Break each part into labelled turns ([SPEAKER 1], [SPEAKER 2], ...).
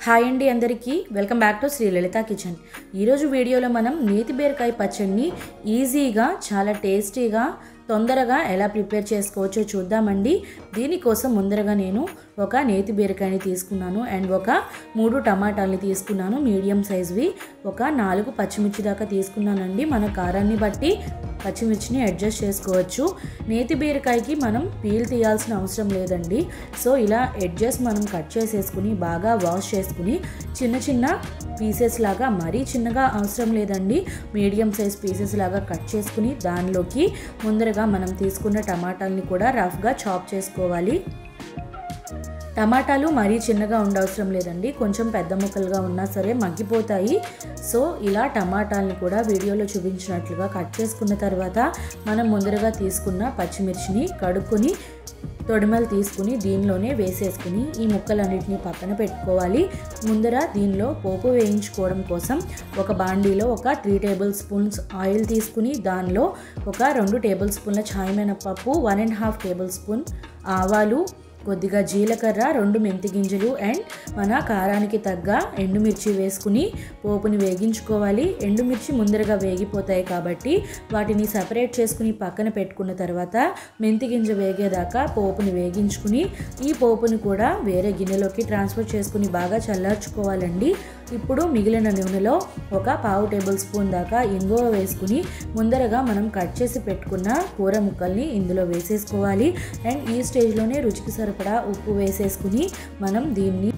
[SPEAKER 1] Hi అండి అందరికీ welcome back to Shri Lalitha kitchen. ఈరోజు వీడియోలో మనం నేతి బీరకాయ పచ్చడిని ఈజీగా చాలా టేస్టీగా తొందరగా ఎలా ప్రిపేర్ చేసుకోవచ్చో చూద్దామండి। దీనికోసం ముందరగా నేను ఒక నేతి బీరకాయని తీసుకున్నాను అండ్ ఒక 3 టమాటాలని తీసుకున్నాను మీడియం సైజ్వి, ఒక 4 పచ్చిమిర్చి దాకా తీసుకున్నానండి। మన కారాన్ని బట్టి పచ్చిమిర్చిని అడ్జస్ట్ చేసుకోవచ్చు। నేతి బీరకాయకి మనం పీల్ తీయాల్సిన అవసరం లేదండి। సో ఇలా ఎడ్జెస్ మనం కట్ చేసేసుకుని బాగా వాష్ చేసుకుని చిన్న చిన్న పీసెస్ లాగా, మరీ చిన్నగా అవసరం లేదండి, మీడియం సైజ్ పీసెస్ లాగా కట్ చేసుకుని దానిలోకి ముందరగా మనం తీసుకున్న టమాటాలని కూడా రఫ్గా చాప్ చేసుకోవాలి। టమాటాలు మరీ చిన్నగా ఉండవసరం లేదండి, కొంచెం పెద్ద ముక్కలుగా ఉన్నా సరే మగ్గిపోతాయి। సో ఇలా టమాటాలని కూడా వీడియోలో చూపించినట్లుగా కట్ చేసుకున్న తర్వాత మనం ముందరగా తీసుకున్న పచ్చిమిర్చిని కడుక్కొని తొడిమలు తీసుకుని దీనిలోనే వేసేసుకుని ఈ ముక్కలన్నిటిని పక్కన పెట్టుకోవాలి। ముందర దీనిలో పోపు వేయించుకోవడం కోసం ఒక బాండీలో ఒక 3 టేబుల్ స్పూన్స్ ఆయిల్ తీసుకుని దానిలో ఒక 2 టేబుల్ స్పూన్ల చాయ్ మినపప్పు, 1.5 టేబుల్ స్పూన్ ఆవాలు, కొద్దిగా జీలకర్ర, 2 మెంతి గింజలు అండ్ మన కారానికి తగ్గ ఎండుమిర్చి వేసుకుని పోపుని వేగించుకోవాలి। ఎండుమిర్చి ముందరగా వేగిపోతాయి కాబట్టి వాటిని సపరేట్ చేసుకుని పక్కన పెట్టుకున్న తర్వాత మెంతి గింజ వేగేదాకా పోపుని వేగించుకుని ఈ పోపుని కూడా వేరే గిన్నెలోకి ట్రాన్స్ఫర్ చేసుకుని బాగా చల్లార్చుకోవాలండి। ఇప్పుడు మిగిలిన నూనెలో ఒక 1/2 టేబుల్ స్పూన్ దాకా ఇంగువ వేసుకుని ముందరగా మనం కట్ చేసి పెట్టుకున్న కూర ముక్కల్ని ఇందులో వేసేసుకోవాలి అండ్ ఈ స్టేజ్లోనే రుచికి సరిపడా ఉప్పు వేసేసుకుని మనం దీన్ని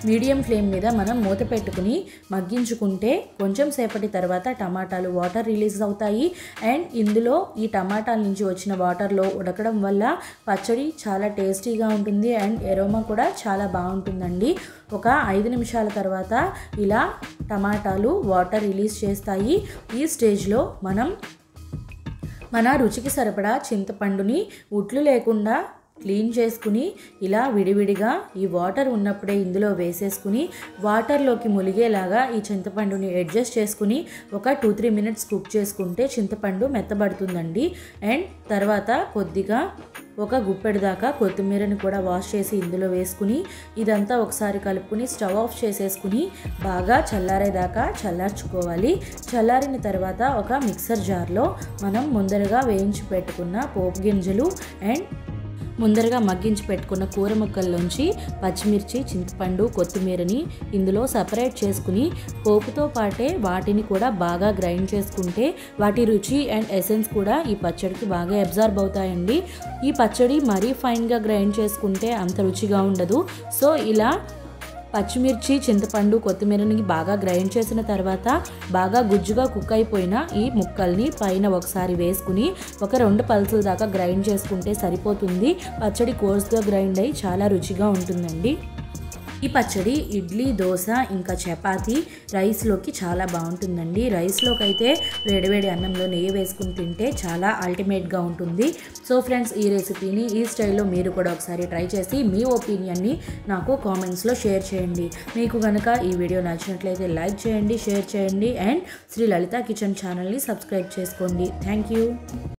[SPEAKER 1] మీడియం ఫ్లేమ్ మీద మనం మూత పెట్టుకుని మగ్గించుకుంటే కొంచెం సేపటి తర్వాత టమాటాలు వాటర్ రిలీజ్ అవుతాయి అండ్ ఇందులో ఈ టమాటాల నుంచి వచ్చిన వాటర్లో ఉడకడం వల్ల పచ్చడి చాలా టేస్టీగా ఉంటుంది అండ్ ఎరోమా కూడా చాలా బాగుంటుందండి। ఒక 5 నిమిషాల తర్వాత ఇలా టమాటాలు వాటర్ రిలీజ్ చేస్తాయి। ఈ స్టేజ్లో మనం మన రుచికి సరిపడా చింతపండుని ఉట్లు లేకుండా క్లీన్ చేసుకుని ఇలా విడివిడిగా ఈ వాటర్ ఉన్నప్పుడే ఇందులో వేసేసుకుని వాటర్లోకి ములిగేలాగా ఈ చింతపండుని అడ్జస్ట్ చేసుకుని ఒక 2-3 మినిట్స్ కుక్ చేసుకుంటే చింతపండు మెత్తబడుతుందండి। అండ్ తర్వాత కొద్దిగా ఒక గుప్పెడు దాకా కొత్తిమీరని కూడా వాష్ చేసి ఇందులో వేసుకుని ఇదంతా ఒకసారి కలుపుకుని స్టవ్ ఆఫ్ చేసేసుకుని బాగా చల్లారేదాకా చల్లార్చుకోవాలి। చల్లారిన తర్వాత ఒక మిక్సర్ జార్లో మనం ముందరగా వేయించి పెట్టుకున్న పోపు గింజలు అండ్ ముందరగా మగ్గించి పెట్టుకున్న కూర ముక్కల్లోంచి పచ్చిమిర్చి, చింతపండు, కొత్తిమీరని ఇందులో సపరేట్ చేసుకుని పోపుతో పాటే వాటిని కూడా బాగా గ్రైండ్ చేసుకుంటే వాటి రుచి అండ్ ఎసెన్స్ కూడా ఈ పచ్చడికి బాగా అబ్జార్బ్ అవుతాయండి। ఈ పచ్చడి మరీ ఫైన్గా గ్రైండ్ చేసుకుంటే అంత రుచిగా ఉండదు। సో ఇలా పచ్చిమిర్చి, చింతపండు, కొత్తిమీరని బాగా గ్రైండ్ చేసిన తర్వాత బాగా గుజ్జుగా కుక్ అయిపోయిన ఈ ముక్కల్ని పైన ఒకసారి వేసుకుని ఒక 2 పల్సుల దాకా గ్రైండ్ చేసుకుంటే సరిపోతుంది। పచ్చడి కోర్స్గా గ్రైండ్ అయ్యి చాలా రుచిగా ఉంటుందండి। ఈ పచ్చడి ఇడ్లీ, దోశ ఇంకా చపాతీ, రైస్లోకి చాలా బాగుంటుందండి। రైస్లోకి అయితే వేడివేడి అన్నంలో నెయ్యి వేసుకుని తింటే చాలా అల్టిమేట్గా ఉంటుంది। సో ఫ్రెండ్స్, ఈ రెసిపీని ఈ స్టైల్లో మీరు కూడా ఒకసారి ట్రై చేసి మీ ఒపీనియన్ని నాకు కామెంట్స్లో షేర్ చేయండి। మీకు కనుక ఈ వీడియో నచ్చినట్లయితే లైక్ చేయండి, షేర్ చేయండి అండ్ శ్రీ లలిత కిచెన్ ఛానల్ని సబ్స్క్రైబ్ చేసుకోండి। Thank you.